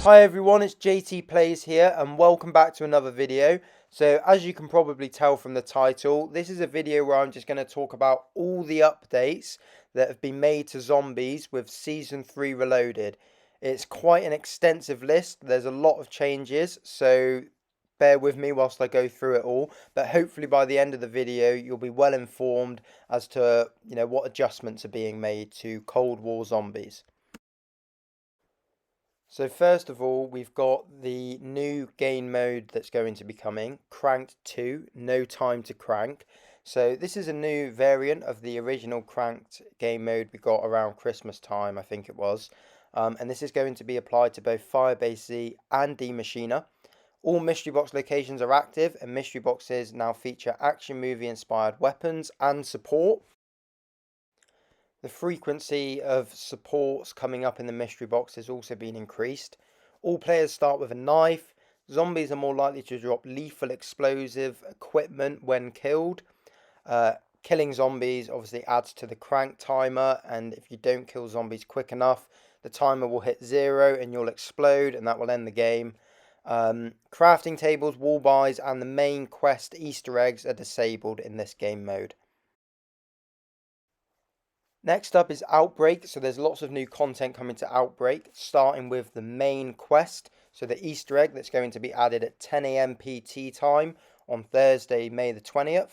Hi everyone, it's JT Plays here and welcome back to another video. So as you can probably tell from the title, this is a video where I'm just going to talk about all the updates that have been made to Zombies with Season 3 Reloaded. It's quite an extensive list, there's a lot of changes, so bear with me whilst I go through it all. But hopefully by the end of the video you'll be well informed as to what adjustments are being made to Cold War Zombies. So first of all, we've got the new game mode that's going to be coming, Cranked 2, No Time to Crank. So this is a new variant of the original Cranked game mode we got around Christmas time, I think it was. And this is going to be applied to both Firebase Z and D Machina. All mystery box locations are active, and mystery boxes now feature action movie inspired weapons and support. The frequency of supports coming up in the mystery box has also been increased. All players start with a knife. Zombies are more likely to drop lethal explosive equipment when killed. Killing zombies obviously adds to the crank timer, and if you don't kill zombies quick enough, the timer will hit 0 and you'll explode, and that will end the game. Crafting tables, wall buys, and the main quest Easter eggs are disabled in this game mode. Next up is Outbreak. So there's lots of new content coming to Outbreak, starting with the main quest. So the Easter egg that's going to be added at 10 a.m. PT time on Thursday, May the 20th.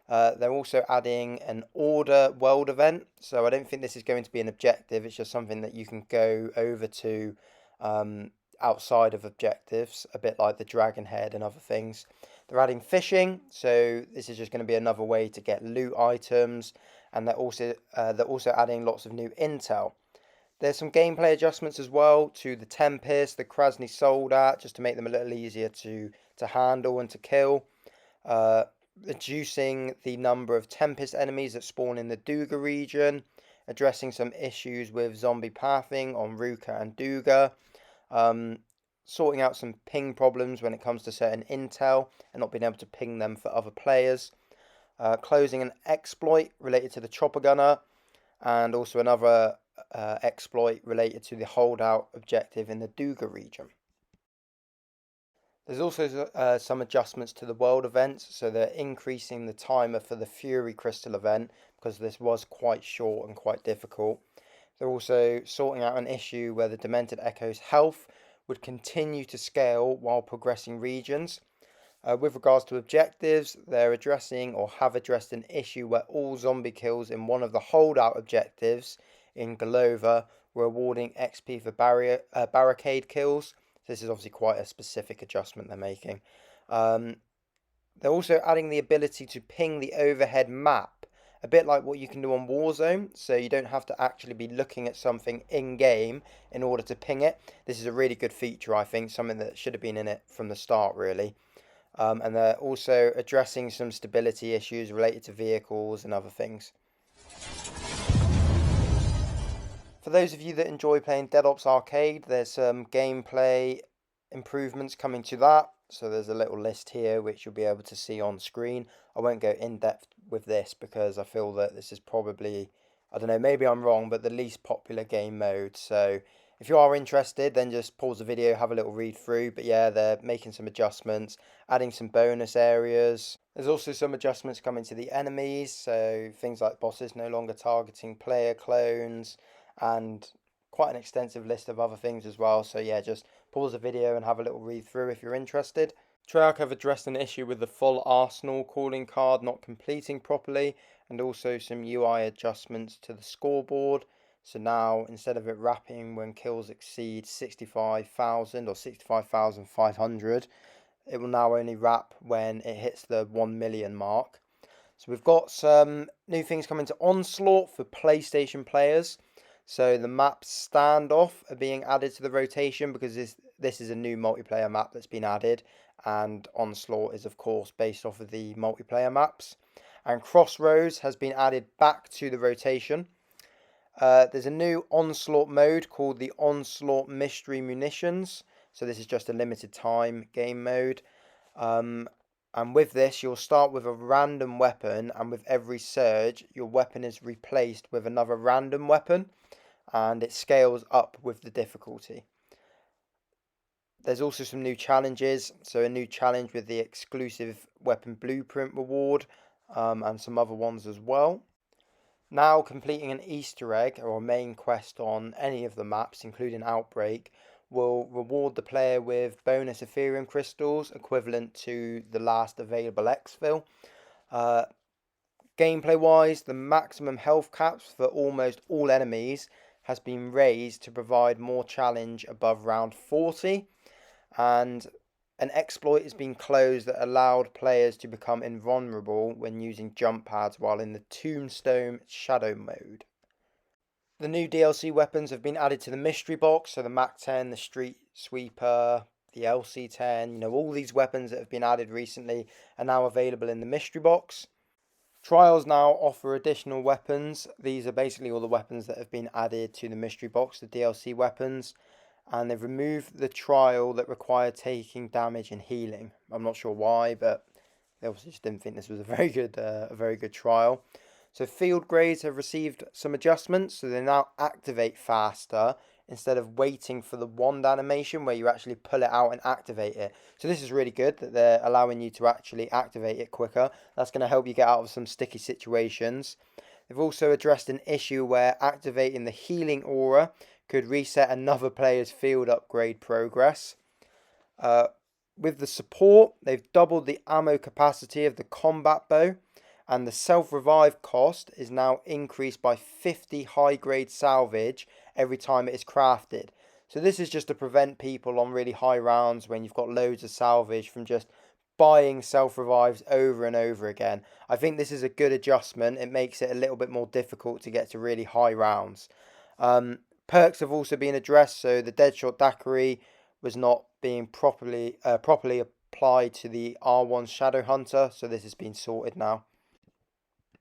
They're also adding an Order World event. So I don't think this is going to be an objective. It's just something that you can go over to outside of objectives, a bit like the Dragon Head and other things. They're adding fishing. So this is just going to be another way to get loot items. And they're also adding lots of new intel. There's some gameplay adjustments as well to the Tempest, the Krasny Soldat, just to make them a little easier to handle and to kill. Reducing the number of Tempest enemies that spawn in the Duga region. Addressing some issues with zombie pathing on Ruka and Duga. Sorting out some ping problems when it comes to certain intel and not being able to ping them for other players. Closing an exploit related to the chopper gunner, and also another exploit related to the holdout objective in the Duga region. There's also some adjustments to the world events, so they're increasing the timer for the Fury Crystal event because this was quite short and quite difficult. They're also sorting out an issue where the Demented Echo's health would continue to scale while progressing regions. With regards to objectives, they're addressing or have addressed an issue where all zombie kills in one of the holdout objectives in Golova were awarding XP for barricade kills. So this is obviously quite a specific adjustment they're making. They're also adding the ability to ping the overhead map, a bit like what you can do on Warzone, so you don't have to actually be looking at something in-game in order to ping it. This is a really good feature, I think, something that should have been in it from the start, really. And they're also addressing some stability issues related to vehicles and other things. For those of you that enjoy playing Dead Ops Arcade, there's some gameplay improvements coming to that. So there's a little list here which you'll be able to see on screen. I won't go in depth with this because I feel that this is probably, I don't know, maybe I'm wrong, but the least popular game mode. So if you are interested, then just pause the video, have a little read through. But yeah, they're making some adjustments, adding some bonus areas. There's also some adjustments coming to the enemies. So things like bosses no longer targeting player clones, and quite an extensive list of other things as well. So yeah, just pause the video and have a little read through if you're interested. Treyarch have addressed an issue with the full Arsenal calling card not completing properly, and also some UI adjustments to the scoreboard. So now, instead of it wrapping when kills exceed 65,000 or 65,500, it will now only wrap when it hits the 1 million mark. So we've got some new things coming to Onslaught for PlayStation players. So the map Standoff are being added to the rotation because this is a new multiplayer map that's been added, and Onslaught is of course based off of the multiplayer maps. And Crossroads has been added back to the rotation. There's a new Onslaught mode called the Onslaught Mystery Munitions. So this is just a limited time game mode. And with this, you'll start with a random weapon, and with every surge, your weapon is replaced with another random weapon, and it scales up with the difficulty. There's also some new challenges, so a new challenge with the exclusive weapon blueprint reward, and some other ones as well. Now, completing an Easter egg or a main quest on any of the maps, including Outbreak, will reward the player with bonus Ethereum crystals equivalent to the last available exfil. Uh, Gameplay wise, the maximum health caps for almost all enemies has been raised to provide more challenge above round 40, and an exploit has been closed that allowed players to become invulnerable when using jump pads while in the Tombstone Shadow mode. The new DLC weapons have been added to the mystery box, so the Mac 10, the Street Sweeper, the LC10, all these weapons that have been added recently are now available in the mystery box. Trials now offer additional weapons. These are basically all the weapons that have been added to the mystery box, the DLC weapons, and they've removed the trial that required taking damage and healing. I'm not sure why, but they obviously just didn't think this was a very good trial. So field grades have received some adjustments, so they now activate faster instead of waiting for the wand animation where you actually pull it out and activate it. So this is really good that they're allowing you to actually activate it quicker. That's going to help you get out of some sticky situations. They've also addressed an issue where activating the healing aura could reset another player's field upgrade progress. Uh, with the support, they've doubled the ammo capacity of the combat bow, and the self-revive cost is now increased by 50 high-grade salvage every time it is crafted. So this is just to prevent people on really high rounds when you've got loads of salvage from just buying self-revives over and over again. I think this is a good adjustment. It makes it a little bit more difficult to get to really high rounds. Perks have also been addressed, so the Deadshot Daiquiri was not being properly applied to the R1 Shadow Hunter, so this has been sorted now.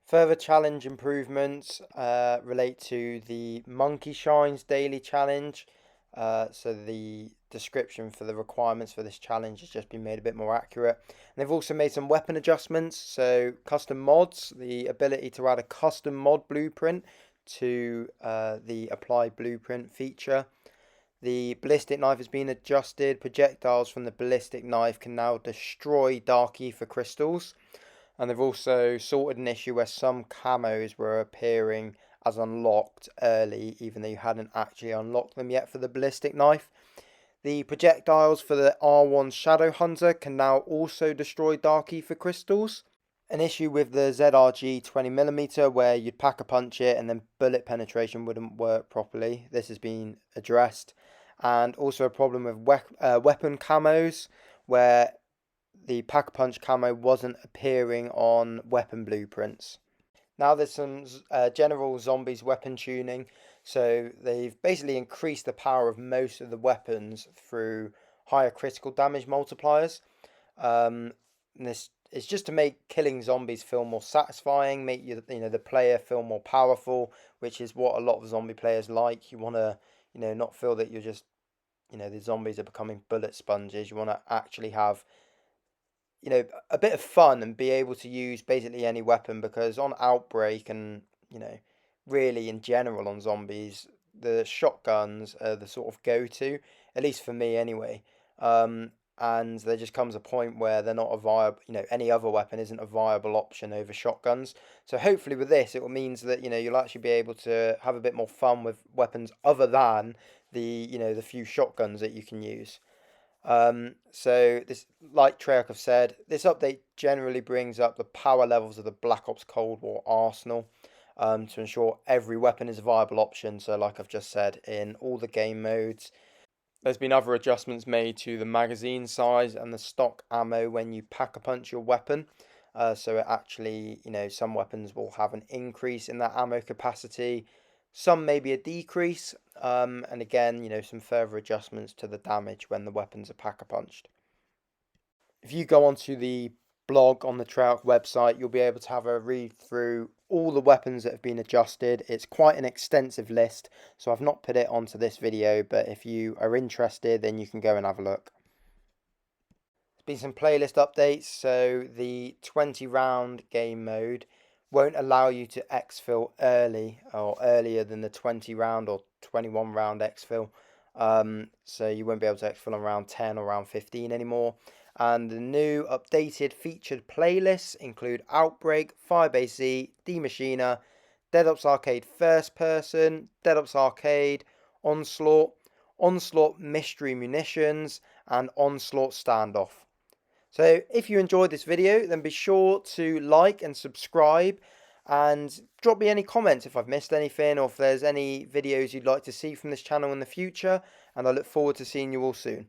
Further challenge improvements relate to the Monkey Shines daily challenge. So the description for the requirements for this challenge has just been made a bit more accurate. And they've also made some weapon adjustments. So custom mods, the ability to add a custom mod blueprint to the apply blueprint feature. The ballistic knife has been adjusted. Projectiles from the ballistic knife can now destroy dark ether crystals. And they've also sorted an issue where some camos were appearing as unlocked early, even though you hadn't actually unlocked them yet for the ballistic knife. The projectiles for the R1 Shadow Hunter can now also destroy dark ether crystals. An issue with the ZRG 20mm where you'd pack a punch it and then bullet penetration wouldn't work properly. This has been addressed. And also a problem with weapon camos where the pack-a-punch camo wasn't appearing on weapon blueprints. Now there's some general zombies weapon tuning. So they've basically increased the power of most of the weapons through higher critical damage multipliers. And this is just to make killing zombies feel more satisfying, make the player feel more powerful, which is what a lot of zombie players like. You want to not feel that you're just the zombies are becoming bullet sponges. You want to actually have a bit of fun and be able to use basically any weapon, because on Outbreak and really in general on zombies, the shotguns are the sort of go-to, at least for me anyway. And there just comes a point where they're not a viable, any other weapon isn't a viable option over shotguns. So hopefully with this, it means that you'll actually be able to have a bit more fun with weapons other than the few shotguns that you can use. So this, like Treyarch have said, this update generally brings up the power levels of the Black Ops Cold War arsenal, to ensure every weapon is a viable option. So like I've just said, in all the game modes. There's been other adjustments made to the magazine size and the stock ammo when you pack-a-punch your weapon. So it actually, some weapons will have an increase in that ammo capacity, some maybe a decrease, and again, some further adjustments to the damage when the weapons are pack-a-punched. If you go onto the blog on the Treyarch website, you'll be able to have a read through all the weapons that have been adjusted. It's quite an extensive list, so I've not put it onto this video, but if you are interested, then you can go and have a look. There's been some playlist updates, so the 20 round game mode won't allow you to exfil early or earlier than the 20 round or 21 round exfil. So you won't be able to exfil on round 10 or round 15 anymore. And the new updated featured playlists include Outbreak, Firebase Z, D-Machina, Dead Ops Arcade First Person, Dead Ops Arcade, Onslaught, Onslaught Mystery Munitions, and Onslaught Standoff. So if you enjoyed this video, then be sure to like and subscribe, and drop me any comments if I've missed anything, or if there's any videos you'd like to see from this channel in the future, and I look forward to seeing you all soon.